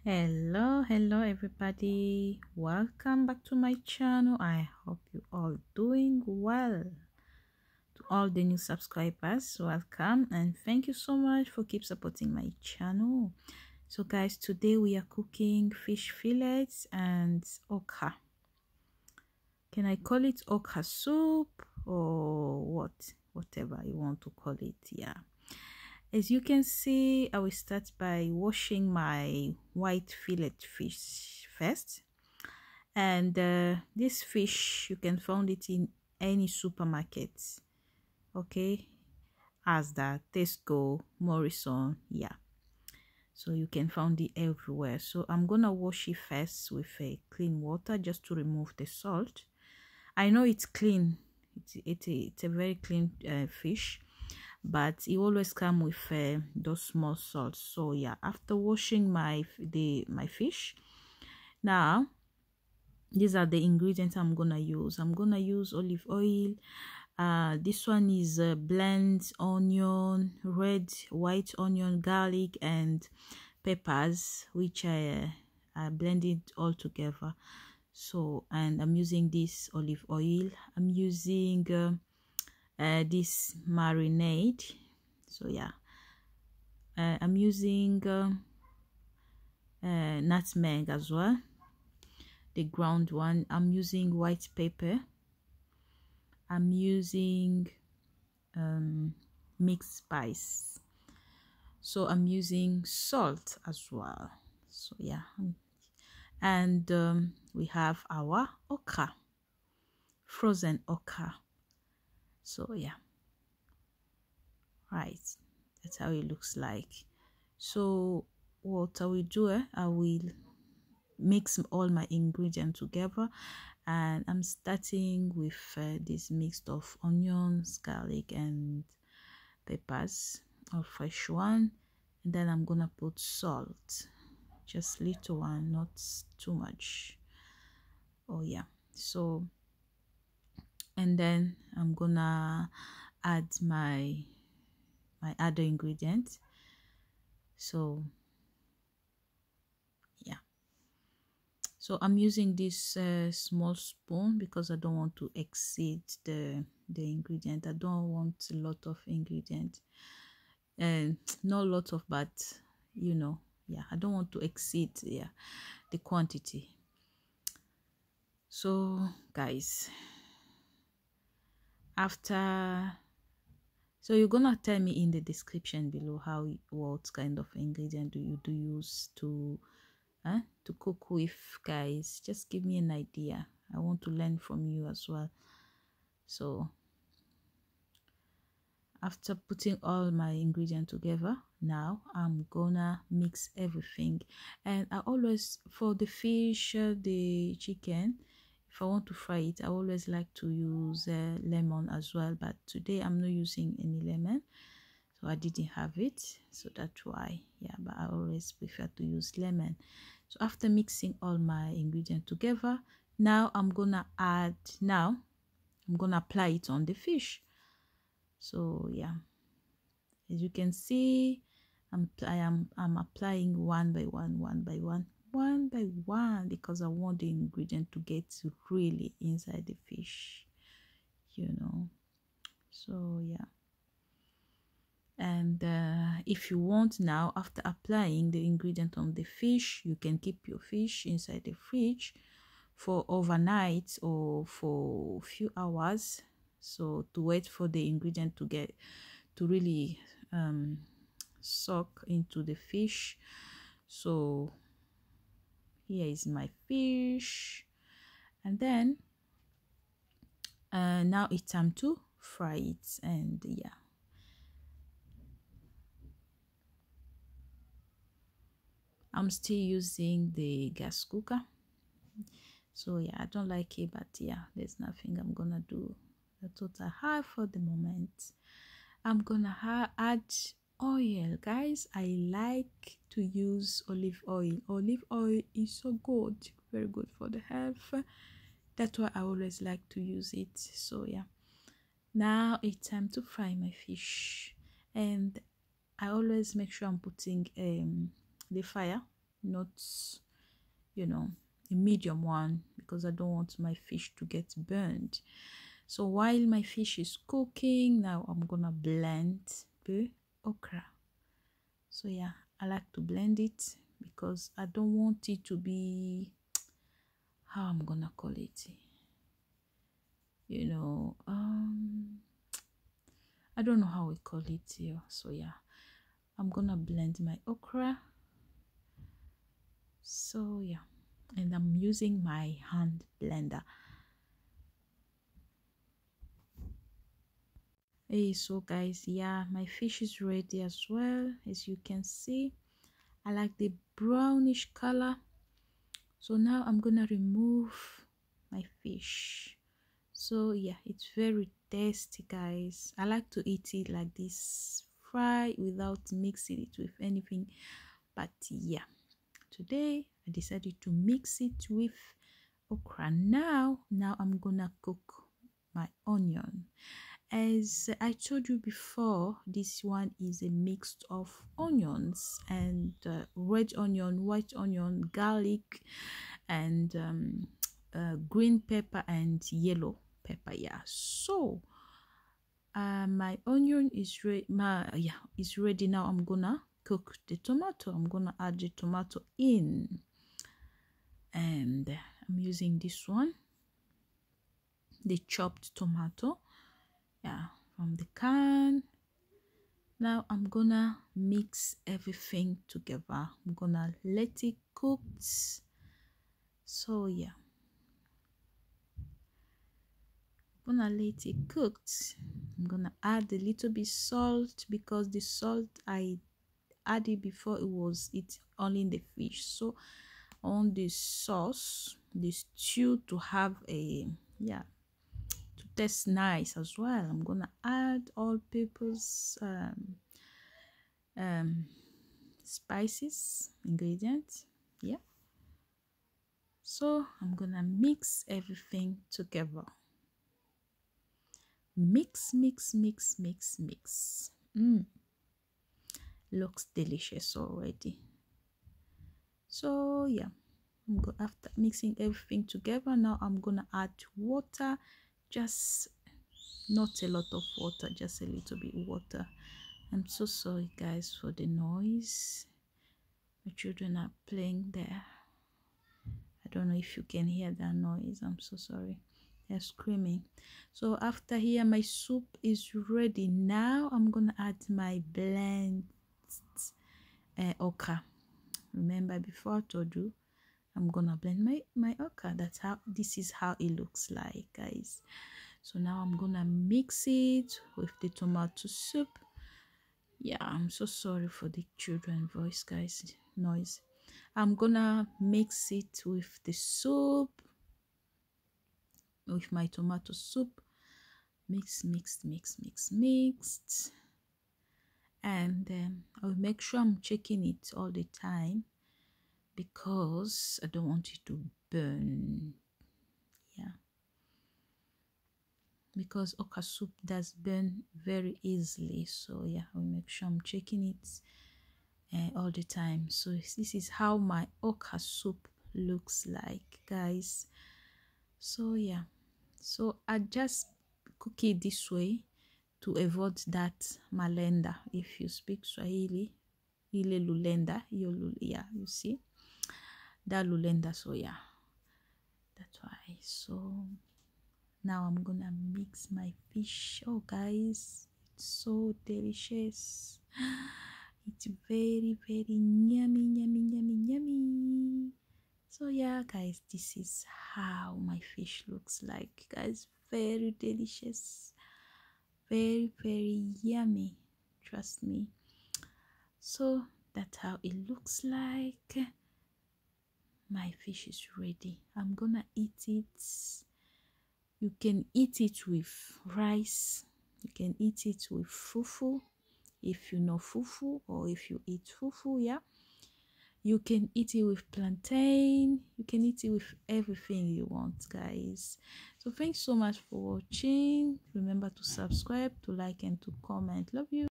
Hello everybody, welcome back to my channel. I hope you all doing well. To all the new subscribers, welcome and thank you so much for keep supporting my channel. So guys, today we are cooking fish fillets and okra. Can I call it okra soup or whatever you want to call it? Yeah. As you can see, I will start by washing my white fillet fish first. And this fish, you can find it in any supermarket. Okay, Asda, Tesco, Morrison, yeah. So you can find it everywhere. So I'm gonna wash it first with a clean water just to remove the salt. I know it's clean. It's a very clean fish, but it always come with those small salts. So yeah, after washing my fish, now these are the ingredients I'm gonna use. I'm gonna use olive oil. This one is blend onion, red, white onion, garlic and peppers, which I blended all together. So, and I'm using this olive oil. I'm using this marinade. So yeah, I'm using nutmeg as well, the ground one. I'm using white pepper. I'm using mixed spice. So I'm using salt as well. So yeah, and we have our okra, frozen okra. So yeah, right, that's how it looks like. So what I will do, I will mix all my ingredients together, and I'm starting with this mix of onions, garlic and peppers, or fresh one, and then I'm gonna put salt, just little one, not too much. Oh yeah. So, and then I'm gonna add my other ingredients. So yeah, so I'm using this small spoon because I don't want to exceed the ingredient. I don't want a lot of ingredient, and not a lot of, but you know, yeah, I don't want to exceed, yeah, the quantity. So guys, after, so you're gonna tell me in the description below what kind of ingredient do you use to cook with, guys. Just give me an idea. I want to learn from you as well. So after putting all my ingredients together, now I'm gonna mix everything. And I always, for the fish, the chicken, if I want to fry it, I always like to use lemon as well, but today I'm not using any lemon, so I didn't have it, so that's why. Yeah, but I always prefer to use lemon. So after mixing all my ingredients together, now I'm gonna apply it on the fish. So yeah, as you can see, I'm applying one by one, because I want the ingredient to get really inside the fish, you know. So yeah, and if you want, now after applying the ingredient on the fish, you can keep your fish inside the fridge for overnight or for a few hours, so to wait for the ingredient to really soak into the fish. So here is my fish, and then now it's time to fry it. And yeah, I'm still using the gas cooker. So yeah, I don't like it, but yeah, there's nothing I'm gonna do. That's what I have for the moment. I'm gonna add oil, guys. I like to use olive oil. Olive oil is so good, very good for the health. That's why I always like to use it. So yeah, now it's time to fry my fish, and I always make sure I'm putting the fire not, you know, a medium one, because I don't want my fish to get burned. So while my fish is cooking, now I'm gonna blend the okra. So yeah, I like to blend it because I don't want it to be, how I'm gonna call it, I don't know how we call it here. So yeah, I'm gonna blend my okra. So yeah, and I'm using my hand blender. Hey, so guys, yeah, my fish is ready as well. As you can see, I like the brownish color. So now I'm gonna remove my fish. So yeah, it's very tasty, guys. I like to eat it like this, fry, without mixing it with anything. But yeah, today I decided to mix it with okra. Now I'm gonna cook my onion. As I told you before, this one is a mix of onions and red onion, white onion, garlic, and green pepper and yellow pepper. Yeah, so my onion is ready. Is ready now. I'm gonna cook the tomato. I'm gonna add the tomato in, and I'm using this one, the chopped tomato, yeah, from the can. Now I'm gonna mix everything together. I'm gonna let it cook. So yeah, I'm gonna let it cooked. I'm gonna add a little bit salt, because the salt I added before, it's only in the fish. So on the sauce, the stew, to have a, yeah, to taste nice as well, I'm gonna add all purpose spices, ingredients. Yeah, so I'm gonna mix everything together. Mix, mix, mix, mix, mix. Looks delicious already. So yeah, after mixing everything together, now I'm gonna add water, just not a lot of water, just a little bit water. I'm so sorry, guys, for the noise. My children are playing there. I don't know if you can hear that noise. I'm so sorry. They're screaming. So after here, my soup is ready. Now I'm gonna add my blend okra. Remember, before I told you, I'm gonna blend my okra. This is how it looks like, guys. So now I'm gonna mix it with the tomato soup. Yeah, I'm so sorry for the children voice, guys, noise. I'm gonna mix it with the soup, with my tomato soup. Mix, mixed, and I'll make sure I'm checking it all the time, because I don't want it to burn. Yeah, because okra soup does burn very easily. So yeah, I'll make sure I'm checking it all the time. So this is how my okra soup looks like, guys. So yeah, so I just cook it this way to avoid that malenda. If you speak Swahili, ile lulenda, yeah, you see that lulenda. So yeah, that's why. So now I'm gonna mix my fish. Oh guys, it's so delicious. It's very, very yummy, yummy, yummy, yummy. So yeah, guys, this is how my fish looks like, guys. Very delicious, very, very yummy, trust me. So that's how it looks like. My fish is ready. I'm gonna eat it. You can eat it with rice, you can eat it with fufu, if you know fufu, or if you eat fufu. Yeah, you can eat it with plantain, you can eat it with everything you want, guys. So thanks so much for watching. Remember to subscribe, to like, and to comment. Love you.